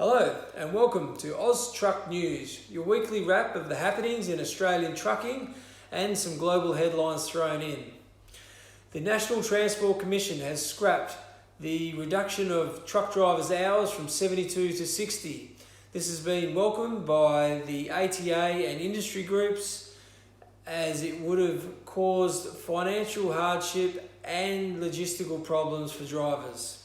Hello and welcome to Oz Truck News, your weekly wrap of the happenings in Australian trucking and some global headlines thrown in. The National Transport Commission has scrapped the reduction of truck drivers' hours from 72 to 60. This has been welcomed by the ATA and industry groups as it would have caused financial hardship and logistical problems for drivers.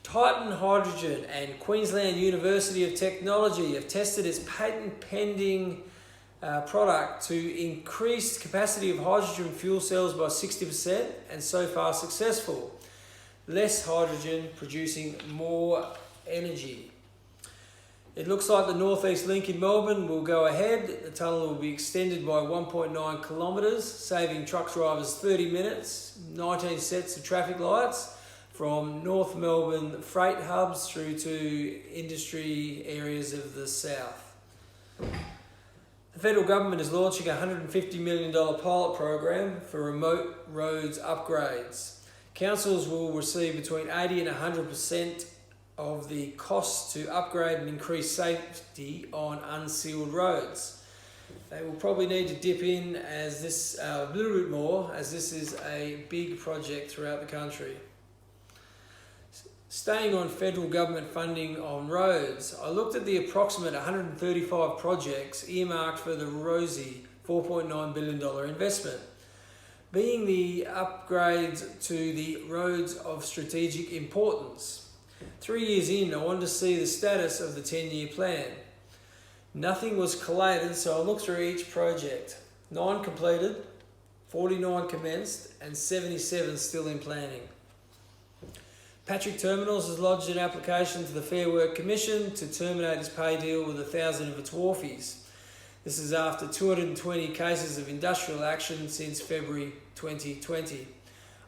Titan Hydrogen and Queensland University of Technology have tested its patent-pending product to increase capacity of hydrogen fuel cells by 60% and so far successful. Less hydrogen producing more energy. It looks like the North East Link in Melbourne will go ahead. The tunnel will be extended by 1.9 kilometres, saving truck drivers 30 minutes, 19 sets of traffic lights, from North Melbourne freight hubs through to industry areas of the south. The federal government is launching a $150 million pilot program for remote roads upgrades. Councils will receive between 80 and 100% of the costs to upgrade and increase safety on unsealed roads. They will probably need to dip in as this a little bit more, as this is a big project throughout the country. Staying on federal government funding on roads, I looked at the approximate 135 projects earmarked for the ROSI $4.9 billion investment, being the upgrades to the roads of strategic importance. 3 years in, I wanted to see the status of the 10-year plan. Nothing was collated, so I looked through each project. 9 completed, 49 commenced, and 77 still in planning. Patrick Terminals has lodged an application to the Fair Work Commission to terminate its pay deal with 1,000 of its wharfies. This is after 220 cases of industrial action since February 2020.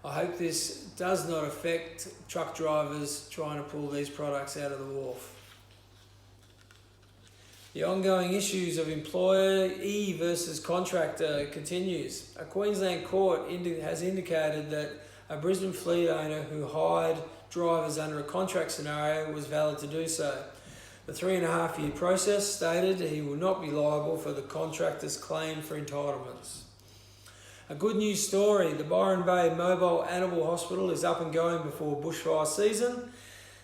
I hope this does not affect truck drivers trying to pull these products out of the wharf. The ongoing issues of employee versus contractor continues. A Queensland court has indicated that a Brisbane fleet owner who hired drivers under a contract scenario was valid to do so. The 3.5-year process stated he will not be liable for the contractor's claim for entitlements. A good news story, the Byron Bay Mobile Animal Hospital is up and going before bushfire season.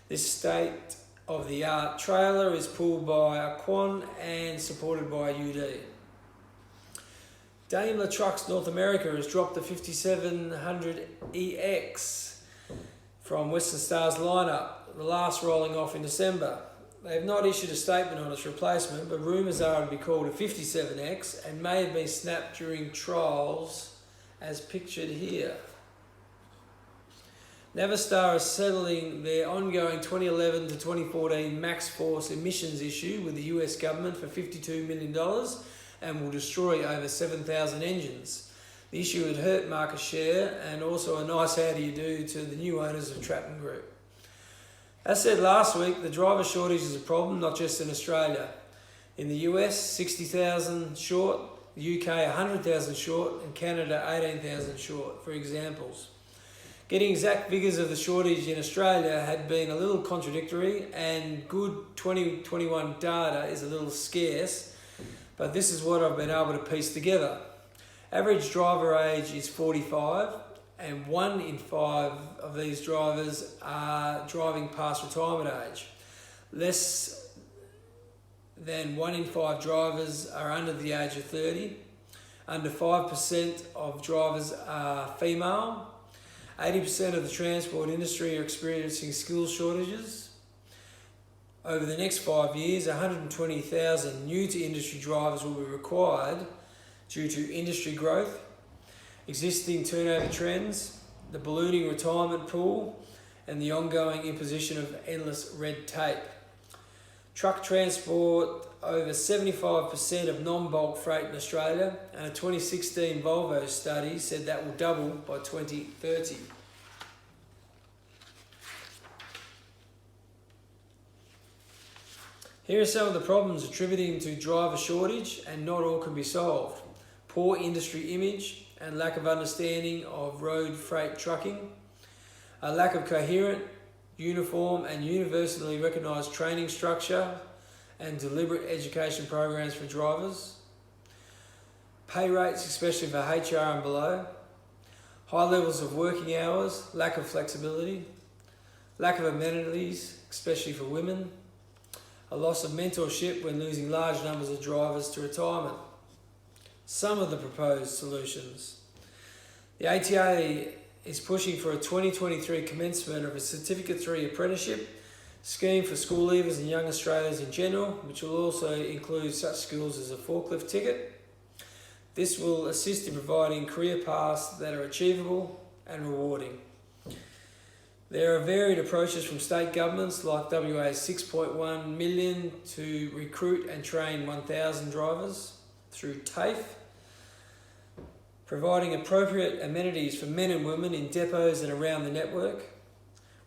This state-of-the-art trailer is pulled by Aquan and supported by UD. Daimler Trucks North America has dropped the 5700 EX from Western Star's lineup, the last rolling off in December. They have not issued a statement on its replacement, but rumours are it will be called a 57X and may have been snapped during trials as pictured here. Navistar is settling their ongoing 2011 to 2014 Max Force emissions issue with the US government for $52 million and will destroy over 7,000 engines. The issue would hurt market share and also a nice how do you do to the new owners of Traton Group. As said last week, the driver shortage is a problem, not just in Australia. In the US, 60,000 short, the UK 100,000 short, and Canada 18,000 short, for examples. Getting exact figures of the shortage in Australia had been a little contradictory, and good 2021 data is a little scarce, but this is what I've been able to piece together. Average driver age is 45, and 1 in 5 of these drivers are driving past retirement age. Less than 1 in 5 drivers are under the age of 30. Under 5% of drivers are female. 80% of the transport industry are experiencing skills shortages. Over the next 5 years, 120,000 new to industry drivers will be required due to industry growth, existing turnover trends, the ballooning retirement pool, and the ongoing imposition of endless red tape. Truck transport over 75% of non-bulk freight in Australia, and a 2016 Volvo study said that will double by 2030. Here are some of the problems attributing to driver shortage, and not all can be solved. Poor industry image and lack of understanding of road freight trucking, a lack of coherent uniform and universally recognised training structure and deliberate education programs for drivers, pay rates especially for HR and below, high levels of working hours, lack of flexibility, lack of amenities especially for women, a loss of mentorship when losing large numbers of drivers to retirement. Some of the proposed solutions. The ATA is pushing for a 2023 commencement of a Certificate 3 apprenticeship scheme for school leavers and young Australians in general, which will also include such skills as a forklift ticket. This will assist in providing career paths that are achievable and rewarding. There are varied approaches from state governments like WA's $6.1 million to recruit and train 1,000 drivers through TAFE, providing appropriate amenities for men and women in depots and around the network,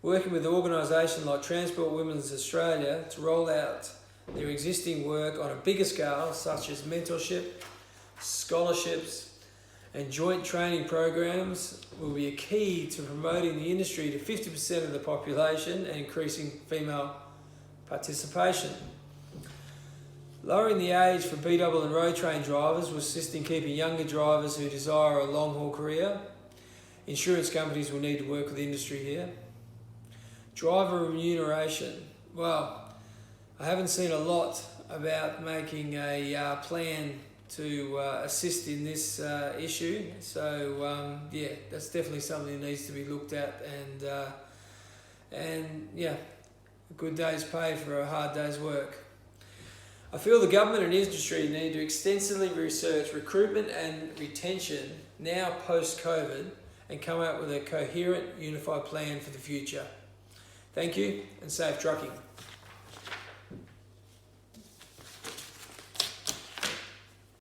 working with an organisation like Transport Women's Australia to roll out their existing work on a bigger scale, such as mentorship, scholarships, and joint training programs will be a key to promoting the industry to 50% of the population and increasing female participation. Lowering the age for B-double and road train drivers will assist in keeping younger drivers who desire a long-haul career. Insurance companies will need to work with the industry here. Driver remuneration. Well, I haven't seen a lot about making a plan to assist in this issue. So yeah, that's definitely something that needs to be looked at, and yeah, a good day's pay for a hard day's work. I feel the government and industry need to extensively research recruitment and retention now post-COVID and come up with a coherent, unified plan for the future. Thank you and safe trucking.